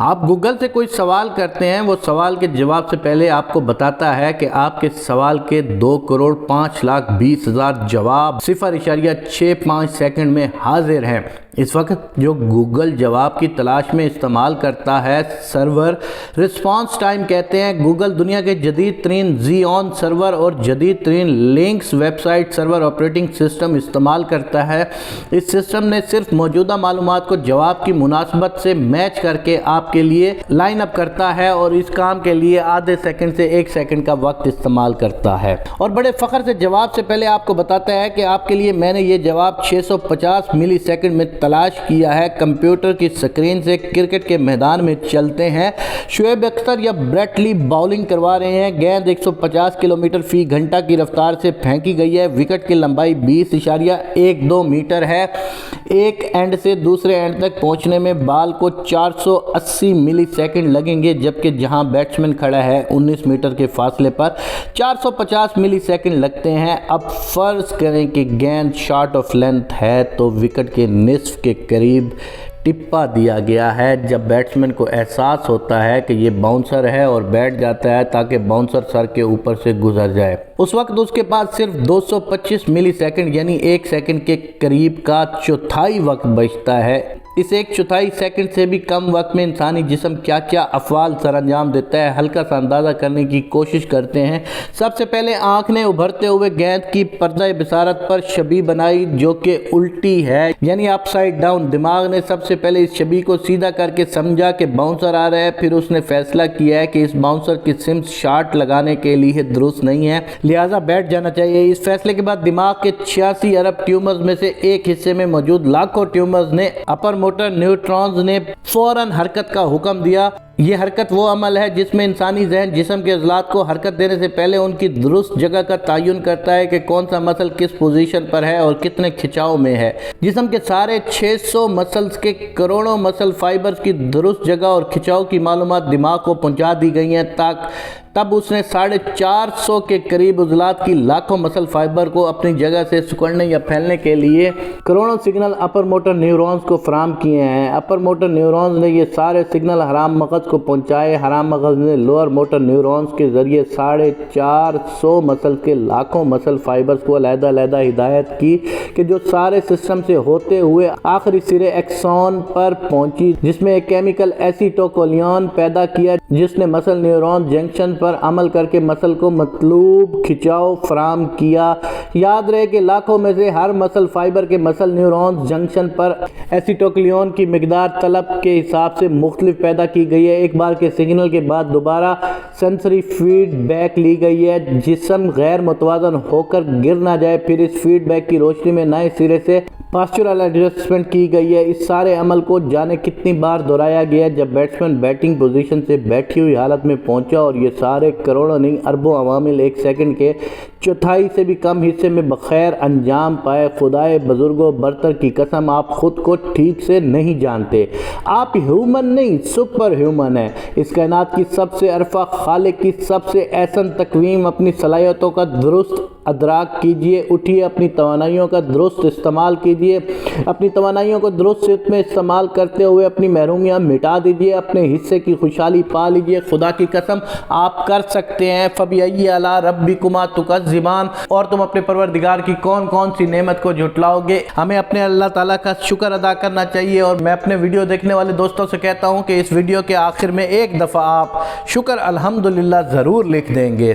آپ گوگل سے کوئی سوال کرتے ہیں، وہ سوال کے جواب سے پہلے آپ کو بتاتا ہے کہ آپ کے سوال کے 2,05,20,000 جواب 0.65 سیکنڈ میں حاضر ہیں۔ اس وقت جو گوگل جواب کی تلاش میں استعمال کرتا ہے سرور رسپانس ٹائم کہتے ہیں۔ گوگل دنیا کے جدید ترین زیون سرور اور جدید ترین لنکس ویب سائٹ سرور آپریٹنگ سسٹم استعمال کرتا ہے۔ اس سسٹم نے صرف موجودہ معلومات کو جواب کی مناسبت سے میچ کر کے آپ کے لیے لائن اپ کرتا ہے اور اس کام کے لیے آدھے سیکنڈ سے 1 سیکنڈ کا وقت استعمال کرتا ہے، اور بڑے فخر سے جواب سے پہلے آپ کو بتاتا ہے کہ آپ کے لیے میں نے یہ جواب 650 ملی سیکنڈ میں تلاش کیا ہے۔ کمپیوٹر کی سکرین سے کرکٹ کے میدان میں چلتے ہیں۔ شعیب اختر یا بریٹ لی باؤلنگ کروا رہے ہیں۔ گیند 150 کلومیٹر فی گھنٹہ کی رفتار سے پھینکی گئی ہے۔ وکٹ کی لمبائی 20.12 میٹر ہے۔ ایک اینڈ سے دوسرے اینڈ تک پہنچنے میں بال کو 480 ملی سیکنڈ لگیں گے، جبکہ جہاں بیٹسمین کھڑا ہے 19 میٹر کے فاصلے پر 450 ملی سیکنڈ لگتے ہیں۔ اب فرض کریں کہ گیند شارٹ آف لینتھ ہے تو وکٹ کے نصف کے قریب ٹپا دیا گیا ہے۔ جب بیٹسمین کو احساس ہوتا ہے کہ یہ باؤنسر ہے اور بیٹھ جاتا ہے تاکہ باؤنسر سر کے اوپر سے گزر جائے، اس وقت اس کے پاس صرف 225 ملی سیکنڈ یعنی 1 سیکنڈ کے قریب کا چوتھائی وقت بچتا ہے۔ اس 1/4 سیکنڈ سے بھی کم وقت میں انسانی جسم کیا کیا افعال سر انجام دیتا ہے، ہلکا سا اندازہ کرنے کی کوشش کرتے ہیں۔ سب سے پہلے آنکھ نے ابھرتے ہوئے گیند کی پردہ بصارت پر شبیہ بنائی جو کہ الٹی ہے یعنی اپ سائڈ ڈاؤن۔ دماغ نے سب سے پہلے اس شبیہ کو سیدھا کر کے سمجھا کہ باؤنسر آ رہا ہے، پھر اس نے فیصلہ کیا ہے کہ اس باؤنسر کی سمت شاٹ لگانے کے لیے درست نہیں ہے، لہٰذا بیٹھ جانا چاہیے۔ اس فیصلے کے بعد دماغ کے 86 ارب ٹیومرز میں سے ایک حصے میں موجود لاکھوں ٹیومرز نے اپر موٹر نیورونز نے فوراً حرکت کا حکم دیا۔ یہ حرکت وہ عمل ہے جس میں انسانی ذہن جسم کے عضلات کو حرکت دینے سے پہلے ان کی درست جگہ کا تعین کرتا ہے کہ کون سا مسل کس پوزیشن پر ہے اور کتنے کھچاؤ میں ہے۔ جسم کے سارے 600 مسلز کے کروڑوں مسل فائبرز کی درست جگہ اور کھچاؤ کی معلومات دماغ کو پہنچا دی گئی ہیں۔ تب اس نے 450 کے قریب عضلات کی لاکھوں مسل فائبر کو اپنی جگہ سے سکڑنے یا پھیلنے کے لیے کروڑوں سگنل اپر موٹر نیورونز کو فراہم کیے ہیں۔ اپر موٹر نیورونز نے یہ سارے سگنل حرام مغز کو پہنچائے۔ حرام مغز نے لوئر موٹر نیورونز کے ذریعے 450 مسل کے لاکھوں مسل فائبرز کو علیحدہ علیحدہ ہدایت کی کہ جو سارے سسٹم سے ہوتے ہوئے آخری سرے ایکسون پر پہنچی، جس میں ایک کیمیکل ایسیٹوکولین پیدا کیا جس نے مسل نیورون جنکشن پر عمل کر کے مسل کو مطلوب کھچاؤ فراہم کیا۔ یاد رہے کہ لاکھوں میں سے ہر مسل فائبر کے مسل نیورونز جنکشن پر ایسیٹوکولین کی مقدار طلب کے حساب سے مختلف پیدا کی گئی ہے۔ ایک بار کے سگنل کے بعد دوبارہ سینسری فیڈ بیک لی گئی ہے، جسم غیر متوازن ہو کر گر نہ جائے۔ پھر اس فیڈ بیک کی روشنی میں نئے سرے سے پاسچرل ایڈجسٹمنٹ کی گئی ہے۔ اس سارے عمل کو جانے کتنی بار دہرایا گیا جب بیٹسمین بیٹنگ پوزیشن سے بیٹھی ہوئی حالت میں پہنچا، اور یہ سارے کروڑوں نہیں اربوں عوامل 1 سیکنڈ کے چوتھائی سے بھی کم حصے میں بخیر انجام پائے۔ خدائے بزرگوں برتر کی قسم، آپ خود کو ٹھیک سے نہیں جانتے۔ آپ ہیومن نہیں سپر ہیومن ہیں۔ اس کائنات کی سب سے عرفہ خالق کی سب سے احسن تقویم۔ اپنی صلاحیتوں کا درست ادراک کیجئے، اٹھیے، اپنی توانائیوں کا درست استعمال کیجئے، اپنی توانائیوں کو درست صورت میں استعمال کرتے ہوئے اپنی محرومیاں مٹا دیجئے، اپنے حصے کی خوشحالی پا لیجئے۔ خدا کی قسم آپ کر سکتے ہیں۔ فَبِأَيِّ آلَاءِ رَبِّكُمَا تُكَذِّبَانِ، اور تم اپنے پروردگار کی کون کون سی نعمت کو جھٹلاؤ گے۔ ہمیں اپنے اللہ تعالیٰ کا شکر ادا کرنا چاہیے، اور میں اپنے ویڈیو دیکھنے والے دوستوں سے کہتا ہوں کہ اس ویڈیو کے آخر میں ایک دفعہ آپ شکر الحمدللہ ضرور لکھ دیں گے۔